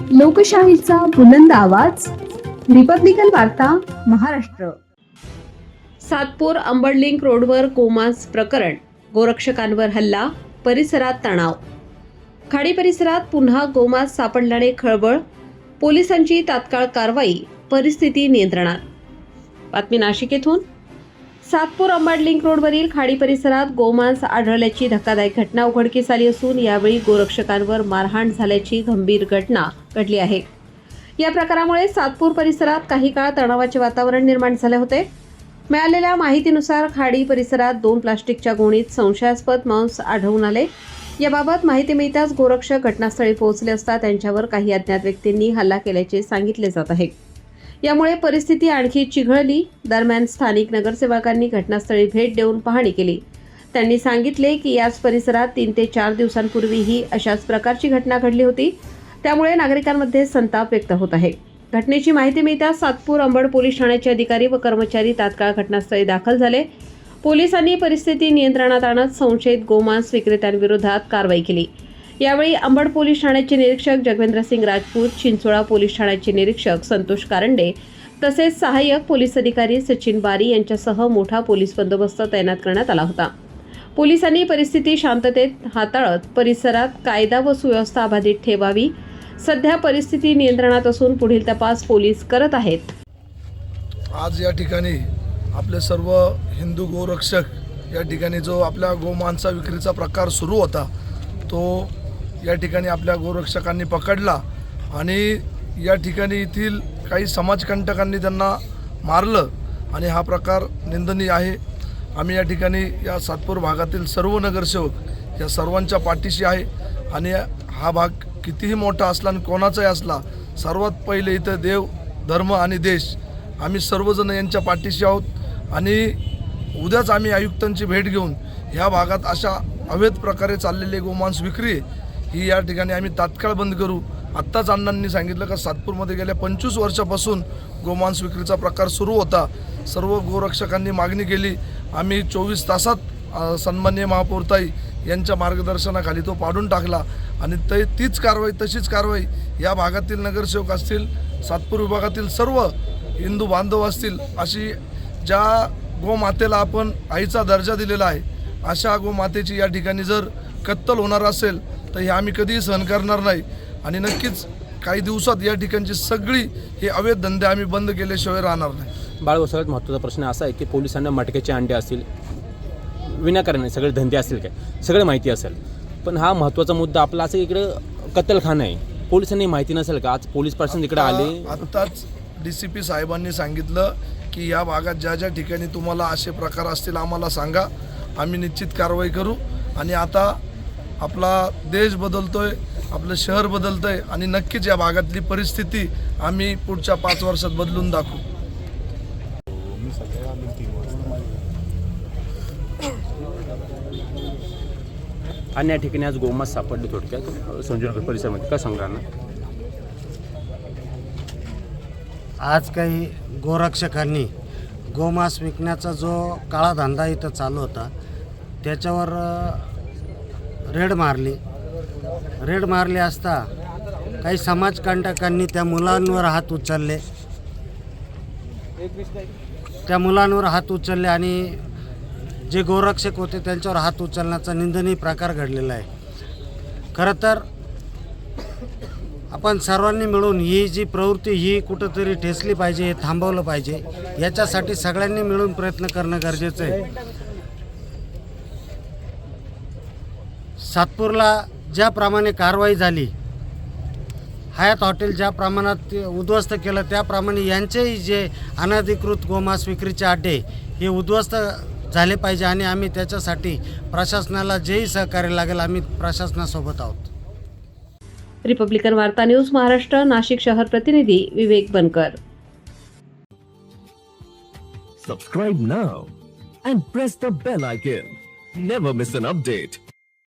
लोकशाहीचा बुलंद आवाज, रिपब्लिकन वार्ता, महाराष्ट्र. सातपूर अंबड लिंक रोडवर गोमांस प्रकरण, गोरक्षकांवर हल्ला, परिसरात तणाव. खाडी परिसरात पुन्हा गोमांस सापडल्याने खळबळ, पोलिसांची तात्काळ कारवाई, परिस्थिती नियंत्रणात. बातमी नाशिक येथून. सातपूर अंबड लिंक रोडवरील खाडी परिसरात गोमांस आढळल्याची धक्कादायक घटना उघडकीस आली असून यावेळी गोरक्षकांवर मारहाण झाल्याची गंभीर घटना घडली आहे. या प्रकारामुळे सातपूर परिसरात काही काळ तणावाचे वातावरण निर्माण झाले होते. मिळालेल्या माहितीनुसार खाडी परिसरात 2 प्लास्टिकच्या गोणीत संशयास्पद मांस आढळून आले. याबाबत माहिती मिळताच गोरक्षक घटनास्थळी पोहोचले असता त्यांच्यावर काही अज्ञात व्यक्तींनी हल्ला केल्याचे सांगितले जात आहे. यामुळे परिस्थिती आणखी चिघळली. दरम्यान स्थानिक नगरसेवकांनी घटनास्थळी भेट देऊन पाहणी केली. त्यांनी सांगितले की याच परिसरात 3 ते 4 दिवसांपूर्वीही अशाच प्रकारची घटना घडली होती. त्यामुळे नागरिकांमध्ये संताप व्यक्त होत आहे. घटनेची माहिती मिळताच सातपूर अंबड पोलीस ठाण्याचे अधिकारी व कर्मचारी तात्काळ घटनास्थळी दाखल झाले. पोलिसांनी परिस्थिती नियंत्रणात आणत संशयित गोमांस विक्रेत्यांविरोधात कारवाई केली. यावेळी अंबड पोलीस ठाण्याचे निरीक्षक जगवेंद्रसिंग राजपूत, चिंचोळा पोलीस ठाण्याचे निरीक्षक संतोष कारंडे तसेच सहाय्यक पोलीस अधिकारी सचिन बारी यांच्यासह मोठा पोलीस बंदोबस्त तैनात करण्यात आला होता. पोलिसांनी परिस्थिती शांततेत हाताळत परिसरात कायदा व सुव्यवस्था अबाधित ठेवावी. सध्या परिस्थिती नियंत्रणात असून पुढील तपास पोलीस करत आहेत. आज या ठिकाणी आपले सर्व हिंदू गोरक्षक या ठिकाणी जो आपल्या गोमांसा विक्रीचा प्रकार सुरू होता तो या ठिकाणी आपल्या गोरक्षकांनी पकडला आणि या ठिकाणी येथील काही समाजकंटकांनी त्यांना मारलं आणि हा प्रकार निंदनीय आहे. आम्ही या ठिकाणी या सातपूर भागातील सर्व नगरसेवक या सर्वांच्या पाठीशी आहे आणि हा भाग कितीही मोठा असला आणि कोणाचाही असला, सर्वात पहिले इथं देव, धर्म आणि देश आम्ही सर्वजण यांच्या पाठीशी आहोत आणि उद्याच आम्ही आयुक्तांची भेट घेऊन ह्या भागात अशा अवैध प्रकारे चाललेली गोमांस विक्री ही या ठिकाणी आम्ही तात्काळ बंद करू. आत्ताच अण्णांनी सांगितलं का सातपूरमध्ये गेल्या 25 वर्षापासून गोमांस विक्रीचा प्रकार सुरू होता. सर्व गोरक्षकांनी मागणी केली. आम्ही 24 तासात सन्माननीय महापौरताई यांच्या मार्गदर्शनाखाली तो पाडून टाकला आणि तशीच कारवाई या भागातील नगरसेवक असतील, सातपूर विभागातील सर्व हिंदू बांधव असतील, अशी ज्या गोमातेला आपण आईचा दर्जा दिलेला आहे अशा गोमातेची या ठिकाणी जर कत्तल होणार असेल तर हे आम्ही कधीही सहन करणार नाही आणि नक्कीच काही दिवसात या ठिकाणची सगळी हे अवैध धंदे आम्ही बंद केल्याशिवाय राहणार नाही. बाळासाहेब, सगळ्यात महत्त्वाचा प्रश्न असा आहे की पोलिसांना मटक्याचे अंडे असतील, विनाकारण सगळे धंदे असतील काय, सगळं माहिती असेल, पण हा महत्त्वाचा मुद्दा आपला असं इकडे कत्तलखाना आहे. पोलिसांनी माहिती नसेल का? आज पोलीस प्रशासन इकडे आले. आत्ताच DCP साहेबांनी सांगितलं की या भागात ज्या ज्या ठिकाणी तुम्हाला असे प्रकार असतील आम्हाला सांगा, आम्ही निश्चित कारवाई करू. आणि आता आपला देश बदलतोय, आपलं शहर बदलतंय आणि नक्कीच या भागातली परिस्थिती आम्ही पुढच्या 5 वर्षात बदलून दाखवू. आणि या ठिकाणी आज गोमांस सापडले थोडक्यात संजयनगर परिसरामध्ये, काय सांगणार ना? आज काही गोरक्षकांनी गोमांस विकण्याचा जो काळा धंदा इथं चालू होता त्याच्यावर रेड मारली असता काही समाजकंटकांनी त्या मुलांवर हात उचलले आणि जे गोरक्षक होते त्यांच्यावर हात उचलण्याचा निंदनीय प्रकार घडलेला आहे. खरं तर आपण सर्वांनी मिळून ही जी प्रवृत्ती ही कुठंतरी ठेचली पाहिजे, हे थांबवलं पाहिजे. याच्यासाठी सगळ्यांनी मिळून प्रयत्न करणं गरजेचं आहे. सातपूरला ज्याप्रमाणे कारवाई झाली, हयात हॉटेल ज्या प्रमाणात उद्ध्वस्त केलं, त्याप्रमाणे यांचेही जे अनधिकृत गोमांस विक्रीचे अड्डे हे उद्ध्वस्त झाले पाहिजे आणि आम्ही त्याच्यासाठी प्रशासनाला जेही सहकार्य लागेल आम्ही प्रशासनासोबत आहोत. रिपब्लिकन वार्ता न्यूज महाराष्ट्र, नाशिक शहर प्रतिनिधी विवेक बनकर. Subscribe now and press the bell icon. Never miss an update.